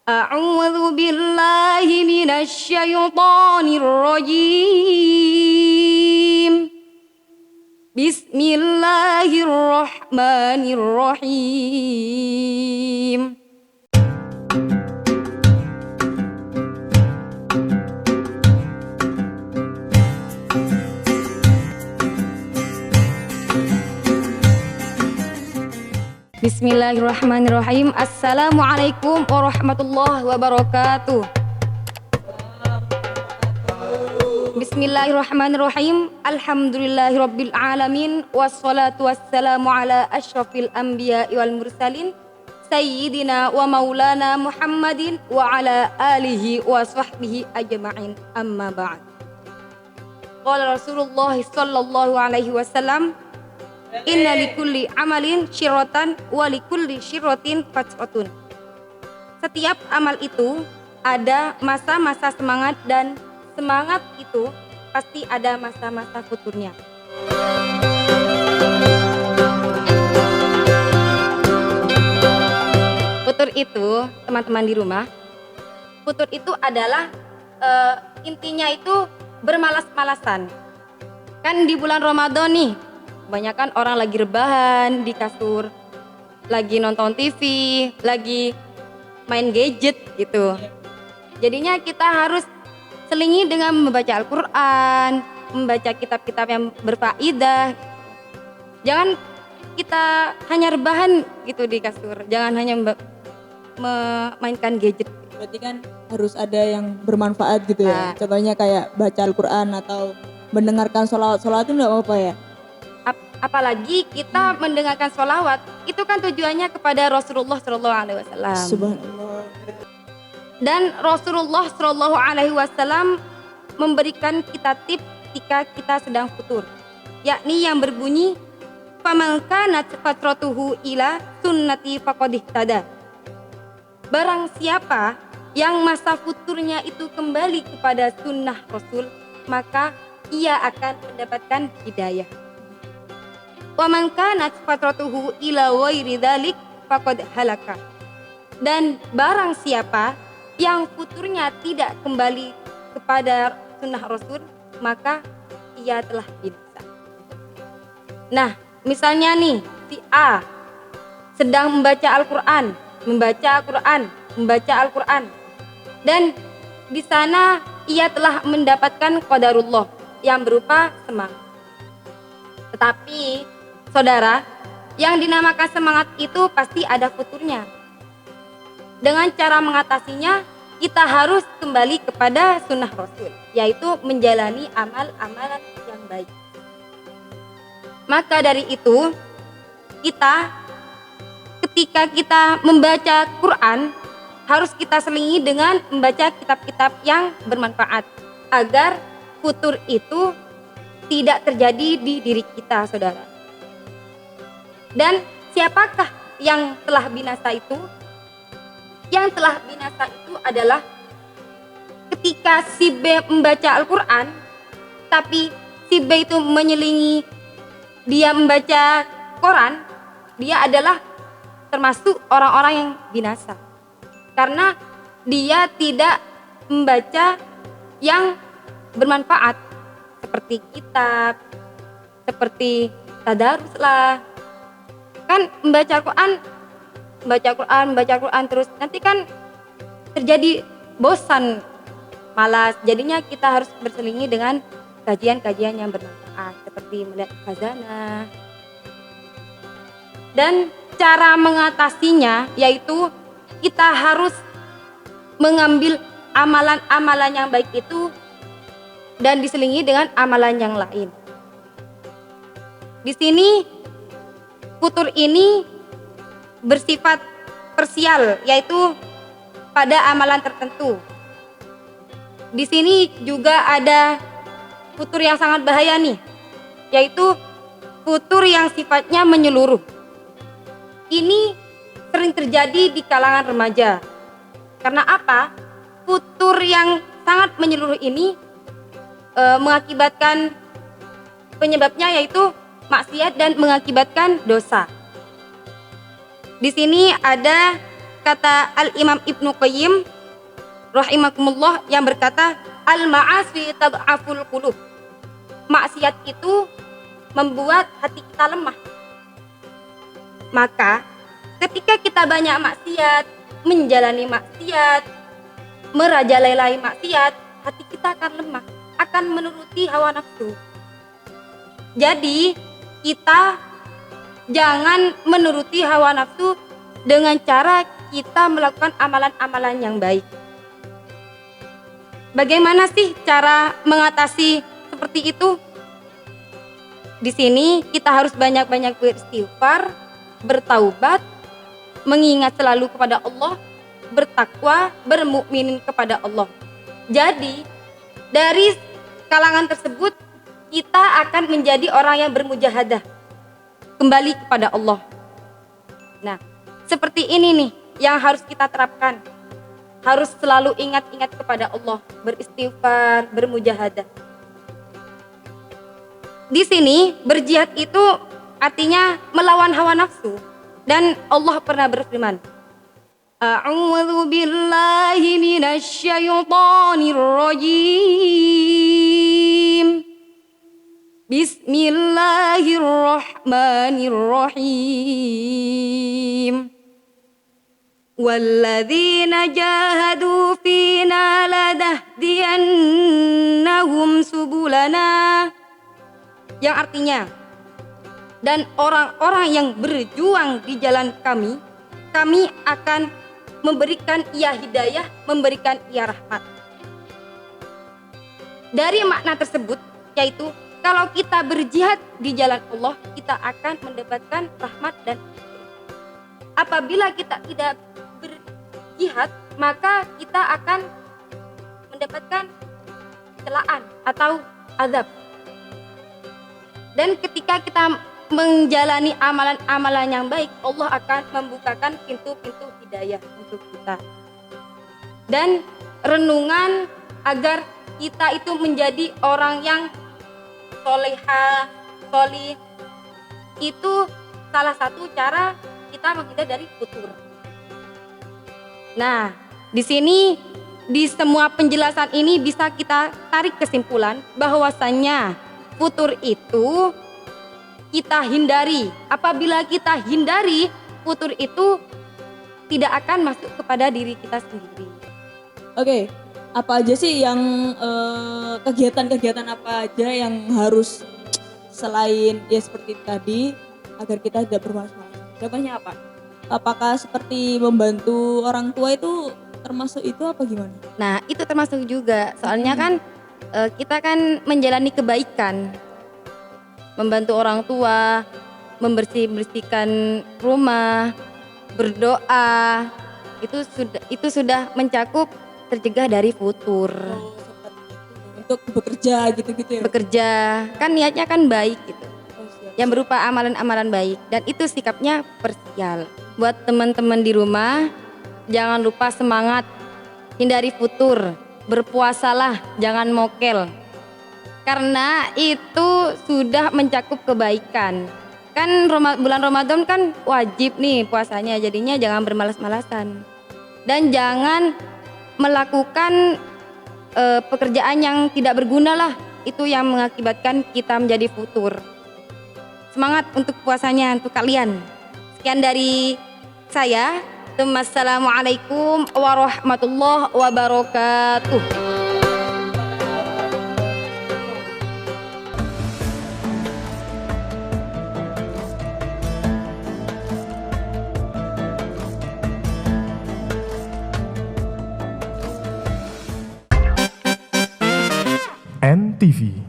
A'udzu billahi minasy syaithanir rajim. Bismillahirrahmanirrahim. Bismillahirrahmanirrahim. Assalamualaikum warahmatullahi wabarakatuh. Bismillahirrahmanirrahim. Alhamdulillahirabbil alamin wassalatu wassalamu ala asyrafil anbiya'i wal mursalin sayyidina wa maulana Muhammadin wa ala alihi wa sahbihi ajma'in. Amma ba'd. Qala Rasulullah sallallahu alaihi wasallam, inna likulli amalin syiratan wa likulli syiratin fatratun. Setiap amal itu ada masa-masa semangat dan semangat itu pasti ada masa-masa futurnya. Futur itu, teman-teman di rumah, futur itu adalah intinya itu bermalas-malasan. Kan di bulan Ramadan nih, kebanyakan orang lagi rebahan di kasur, lagi nonton TV, lagi main gadget gitu. Jadinya kita harus selingi dengan membaca Al-Quran, membaca kitab-kitab yang berfaedah. Jangan kita hanya rebahan gitu di kasur, jangan hanya memainkan gadget. Berarti kan harus ada yang bermanfaat gitu ya. Contohnya kayak baca Al-Quran atau mendengarkan sholawat itu enggak apa-apa ya? Apalagi kita mendengarkan sholawat, itu kan tujuannya kepada Rasulullah SAW. Subhanallah. Dan Rasulullah SAW memberikan kita tips ketika kita sedang futur, yakni yang berbunyi, faman kanat fatratuhu ila sunnati faqad ihtada. Barang siapa yang masa futurnya itu kembali kepada sunnah Rasul, maka ia akan mendapatkan hidayah. Wa man kanat fatratuhu ila ghairi dzalik faqad halaka. Dan barang siapa yang futurnya tidak kembali kepada sunnah Rasul, maka ia telah binasa. Nah, misalnya nih, si A sedang membaca Al-Quran, membaca Al-Quran, dan di sana ia telah mendapatkan qadarullah yang berupa semangat. Tetapi saudara, yang dinamakan semangat itu pasti ada futurnya. Dengan cara mengatasinya, kita harus kembali kepada sunnah Rasul, yaitu menjalani amal-amalan yang baik. Maka dari itu, ketika kita membaca Quran, harus kita selingi dengan membaca kitab-kitab yang bermanfaat, agar futur itu tidak terjadi di diri kita, saudara. Dan siapakah yang telah binasa itu? Yang telah binasa itu adalah ketika si B membaca Al-Quran, tapi si B itu menyelingi dia membaca Quran, dia adalah termasuk orang-orang yang binasa. Karena dia tidak membaca yang bermanfaat, seperti kitab, seperti tadarus lah. Kan membaca Quran terus, nanti kan terjadi bosan, malas. Jadinya kita harus berselingi dengan kajian-kajian yang bermanfaat, seperti melihat khazanah. Dan cara mengatasinya yaitu kita harus mengambil amalan-amalan yang baik itu dan diselingi dengan amalan yang lain. Di sini futur ini bersifat parsial, yaitu pada amalan tertentu. Di sini juga ada futur yang sangat bahaya nih, yaitu futur yang sifatnya menyeluruh. Ini sering terjadi di kalangan remaja. Karena apa? Futur yang sangat menyeluruh ini mengakibatkan, penyebabnya yaitu maksiat dan mengakibatkan dosa. Di sini ada kata Al-Imam Ibnu Qayyim rahimakumullah yang berkata, al-ma'asi tad'aful qulub. Maksiat itu membuat hati kita lemah. Maka ketika kita banyak maksiat, menjalani maksiat, merajalelai maksiat, hati kita akan lemah, akan menuruti hawa nafsu. Jadi kita jangan menuruti hawa nafsu dengan cara kita melakukan amalan-amalan yang baik. Bagaimana sih cara mengatasi seperti itu? Di sini kita harus banyak-banyak beristighfar, bertaubat, mengingat selalu kepada Allah, bertakwa, bermukminin kepada Allah. Jadi dari kalangan tersebut kita akan menjadi orang yang bermujahadah, kembali kepada Allah. Nah, seperti ini nih yang harus kita terapkan. Harus selalu ingat-ingat kepada Allah, beristighfar, bermujahadah. Di sini berjihad itu artinya melawan hawa nafsu, dan Allah pernah berfirman, A'udzu billahi minasyaitonir rajim. Bismillahirrahmanirrahim. Walladzina jahadu fina ladahdiyannahum subulana. Yang artinya, dan orang-orang yang berjuang di jalan kami akan memberikan ia hidayah, memberikan ia rahmat. Dari makna tersebut, yaitu kalau kita berjihad di jalan Allah, kita akan mendapatkan rahmat dan apabila kita tidak berjihad, maka kita akan mendapatkan celaan atau azab. Dan ketika kita menjalani amalan-amalan yang baik, Allah akan membukakan pintu-pintu hidayah untuk kita. Dan renungan agar kita itu menjadi orang yang soleha, solih, itu salah satu cara kita menghindar dari futur. Nah, di sini di semua penjelasan ini bisa kita tarik kesimpulan bahwasannya futur itu kita hindari. Apabila kita hindari, futur itu tidak akan masuk kepada diri kita sendiri. Oke, apa aja sih yang kegiatan-kegiatan apa aja yang harus selain ya seperti tadi agar kita tidak bermalas-malas? Contohnya apa? Apakah seperti membantu orang tua itu termasuk itu apa gimana? Nah, itu termasuk juga. Soalnya kan kita kan menjalani kebaikan, membantu orang tua, membersihkan rumah, berdoa, itu sudah mencakup tercegah dari futur. Oh, seperti itu. Untuk bekerja gitu-gitu ya? Bekerja, kan niatnya kan baik gitu. Oh, siap. Yang berupa amalan-amalan baik, dan itu sikapnya parsial. Buat teman-teman di rumah, jangan lupa semangat, hindari futur, berpuasalah, jangan mokel. Karena itu sudah mencakup kebaikan. Kan bulan Ramadan kan wajib nih puasanya, jadinya jangan bermalas-malasan. Dan jangan melakukan pekerjaan yang tidak berguna lah, itu yang mengakibatkan kita menjadi futur. Semangat untuk puasanya untuk kalian. Sekian dari saya. Assalamualaikum warahmatullahi wabarakatuh. NTV